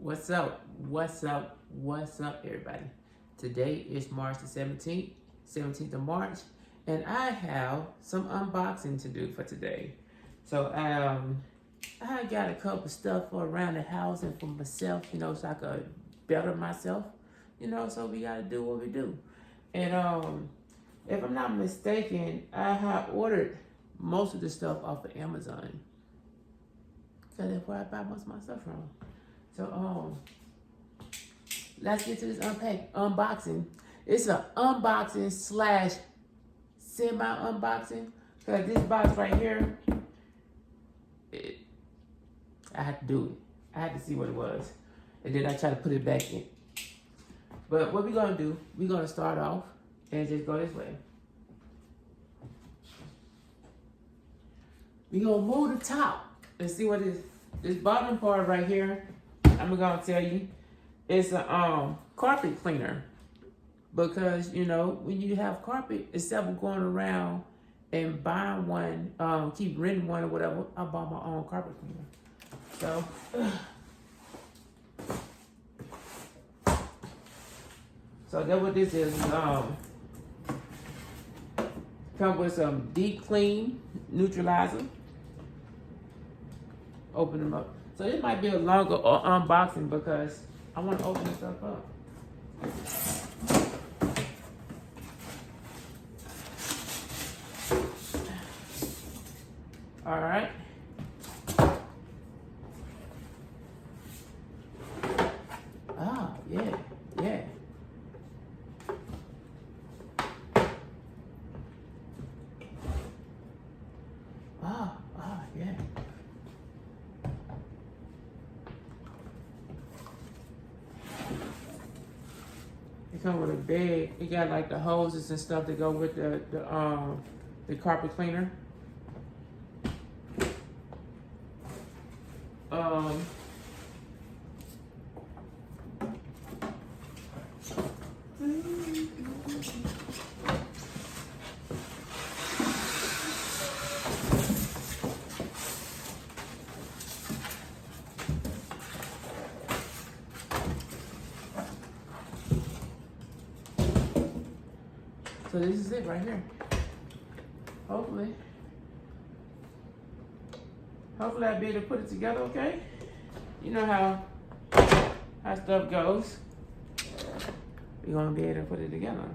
What's up? What's up? What's up, everybody? Today is March the 17th of March, and I have some unboxing to do for today. So, I got a couple stuff for around the house and for myself, so I could better myself, so we gotta do what we do. And if I'm not mistaken, I have ordered most of the stuff off of Amazon. So that's where I buy most of my stuff from. So let's get to this unboxing. It's an unboxing slash semi-unboxing. Cause this box right here, I had to do it. I had to see what it was. And then I try to put it back in. But what we're gonna do, we're gonna start off and just go this way. We're gonna move the top and see what this bottom part right here, I'm gonna tell you, it's a carpet cleaner. Because when you have carpet, instead of going around and buying one, keep renting one or whatever, I bought my own carpet cleaner. So that's what this is. Come with some deep clean neutralizer. Open them up. So this might be a longer unboxing because I want to open this stuff up. All right. Ah, yeah. Yeah. It comes with a bag. It got like the hoses and stuff that go with the carpet cleaner. So this is it right here. Hopefully I'll be able to put it together, okay? You know how stuff goes. We're gonna be able to put it together.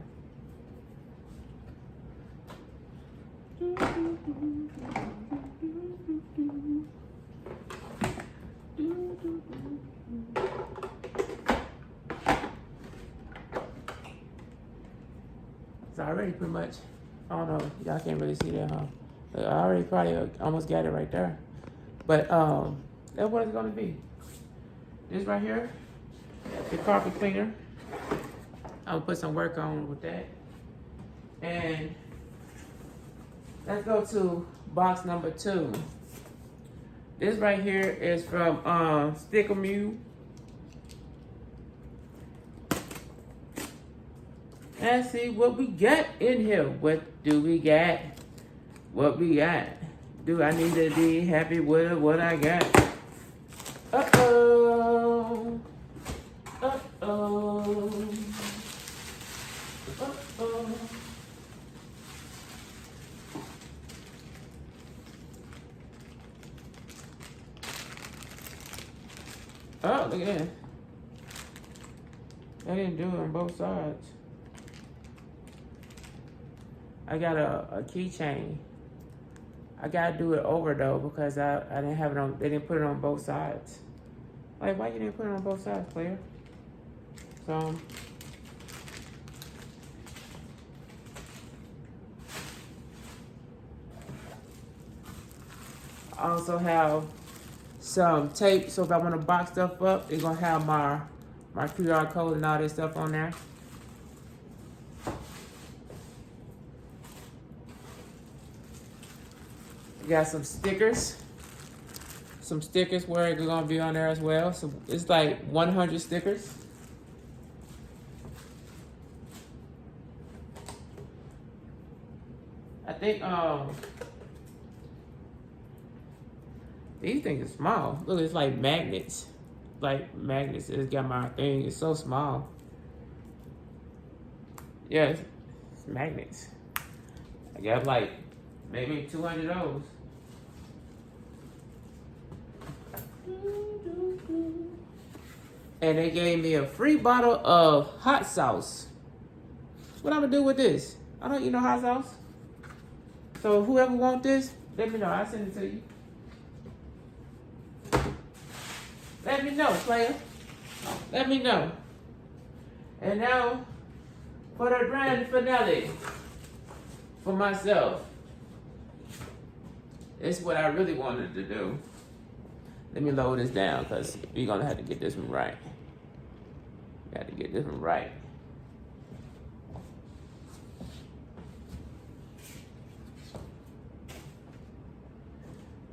It's already pretty much, I don't know, y'all can't really see that, huh? I already probably almost got it right there. But that's what it's gonna be. This right here, the carpet cleaner. I'm gonna put some work on with that. And let's go to box number 2. This right here is from Sticker Mule. Let's see what we got in here. What do we got? What we got? Do I need to be happy with what I got? Uh-oh. Uh-oh. Uh-oh. Oh, look at that. I didn't do it on both sides. I got a keychain. I gotta do it over though because I didn't have it on. They didn't put it on both sides. Like, why you didn't put it on both sides, player? So I also have some tape. So if I want to box stuff up, it's gonna have my QR code and all this stuff on there. Got some stickers. Some stickers where it's gonna be on there as well. So it's like 100 stickers. I think these things are small. Look, it's like magnets. like magnets. It's got my thing. It's so small. Yeah, it's magnets. I got like maybe 200 of those. And they gave me a free bottle of hot sauce. What I'm gonna do with this? I don't eat no hot sauce. So whoever want this, let me know. I'll send it to you. Let me know, player. Let me know. And now, for the grand finale, for myself. It's what I really wanted to do. Let me lower this down because we're gonna have to get this one right. Got to get this one right.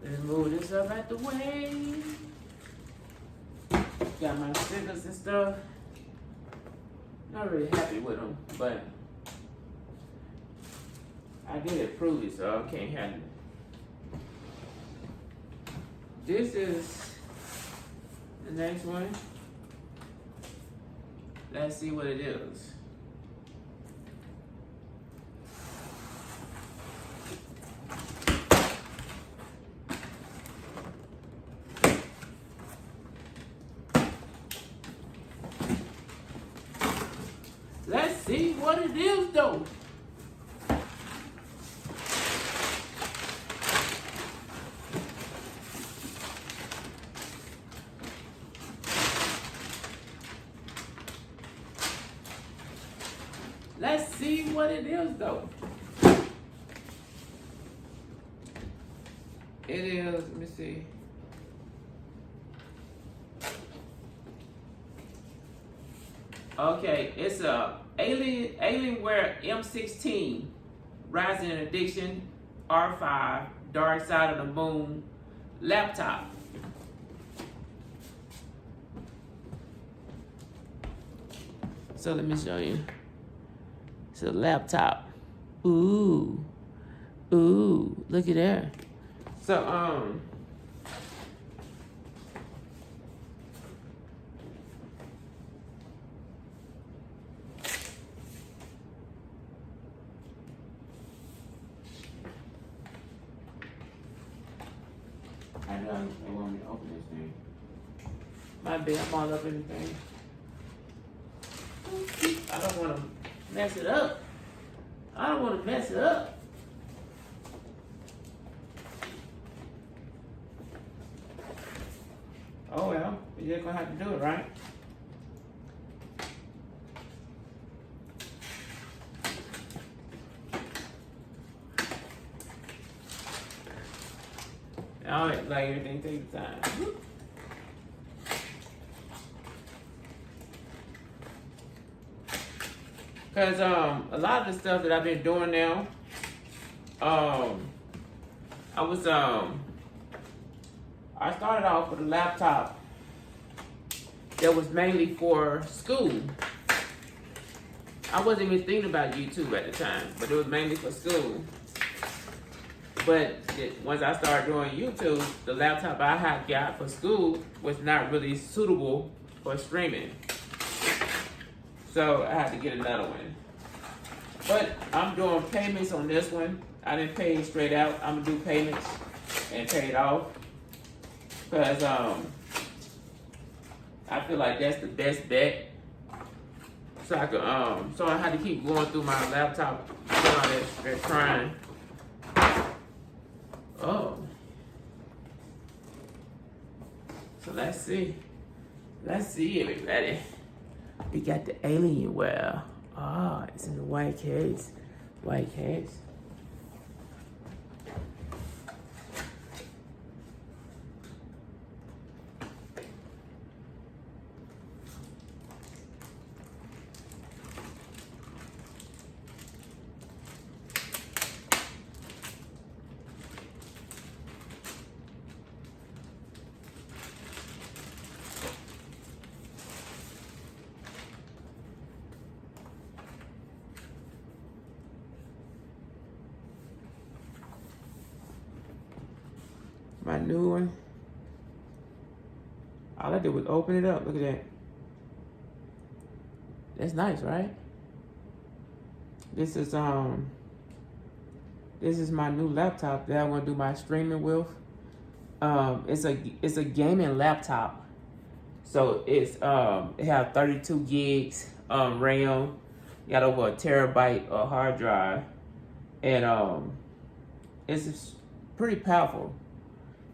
Let's move this up out the way. Got my stickers and stuff. Not really happy with them, but I did approve it, so I can't handle it. This is the next one. Let's see what it is. Let's see what it is, though. Let's see what it is, though. It is, let me see. Okay, it's a Alienware M16, Rising in Addiction, R5, Dark Side of the Moon, laptop. So let me show you. It's a laptop. Ooh, look at that. So I know they want me to open this thing. My bad, I'm all up in the thing. I don't want to mess it up. I don't want to mess it up. Oh well, you're just gonna have to do it, right? All right, like everything takes time. Cause a lot of the stuff that I've been doing now, I started off with a laptop that was mainly for school. I wasn't even thinking about YouTube at the time, but it was mainly for school. But once I started doing YouTube, the laptop I had got for school was not really suitable for streaming. So I had to get another one. But I'm doing payments on this one. I didn't pay it straight out. I'm gonna do payments and pay it off. Because I feel like that's the best bet. So I could so I had to keep going through my laptop while they're trying. Oh. So let's see. Let's see, everybody. We got the Alienware. Ah, it's in the white case. White case. My new one. all I did was open it up. Look at that. That's nice, right? This is my new laptop that I want to do my streaming with. It's a gaming laptop. So it's it have 32 gigs RAM, got over a terabyte hard drive, and it's pretty powerful.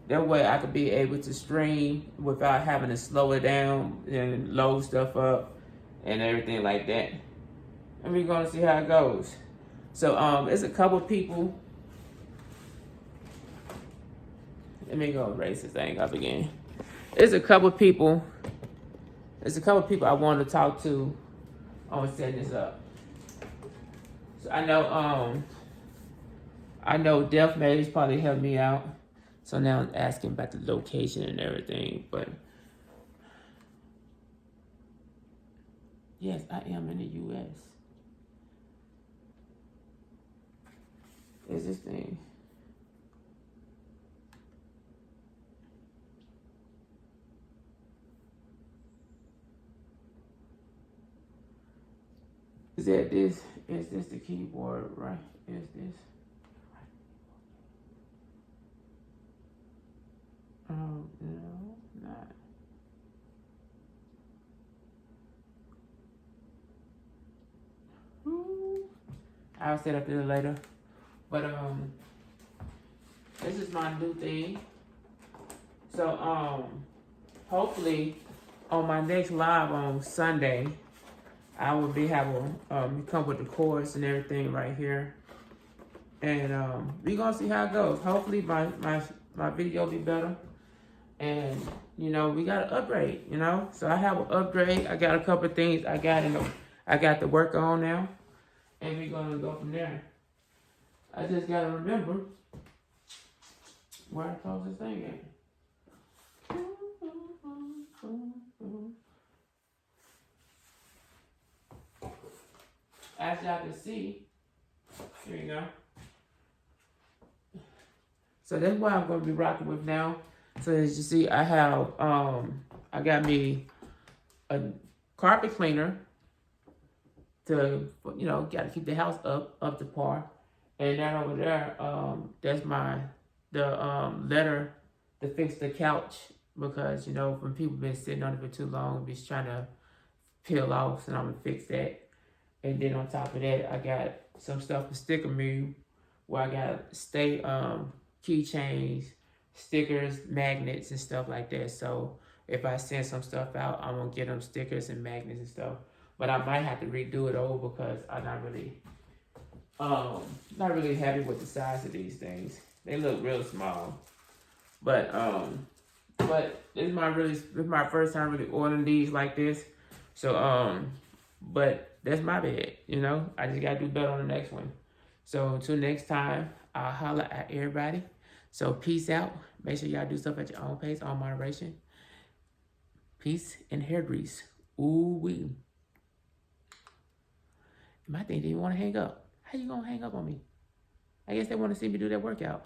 That way I could be able to stream without having to slow it down and load stuff up and everything like that. And we're gonna see how it goes. So it's a couple people. Let me go erase this thing up again. There's a couple people I want to talk to on setting this up. So I know Def Maze probably helped me out. So now I'm asking about the location and everything, but yes, I am in the US. Is this thing? Is this the keyboard, right? Is this? No, not. I'll set up there later. But this is my new thing. So hopefully on my next live on Sunday, I will be having come with the cords and everything right here, and we gonna see how it goes. Hopefully my video be better, and you know we got to upgrade. You know, so I have an upgrade. I got a couple of things I got to work on now, and we gonna go from there. I just gotta remember where I close this thing at. As y'all can see, here you go. So that's what I'm gonna be rocking with now. So as you see, I have I got me a carpet cleaner to, you know, gotta keep the house up to par. And then over there, that's the letter to fix the couch, because you know when people been sitting on it for too long, it's trying to peel off, so I'm gonna fix that. And then on top of that, I got some stuff for sticker me, where I got keychains, stickers, magnets, and stuff like that. So if I send some stuff out, I'm gonna get them stickers and magnets and stuff. But I might have to redo it over because I'm not really happy with the size of these things. They look real small. But this is my first time really ordering these like this. So but that's my bad, you know. I just gotta do better on the next one. So until next time, I'll holler at everybody. So peace out. Make sure y'all do stuff at your own pace, on moderation. Peace and hair grease. Ooh wee. My thing didn't want to hang up. How you gonna hang up on me? I guess they want to see me do that workout.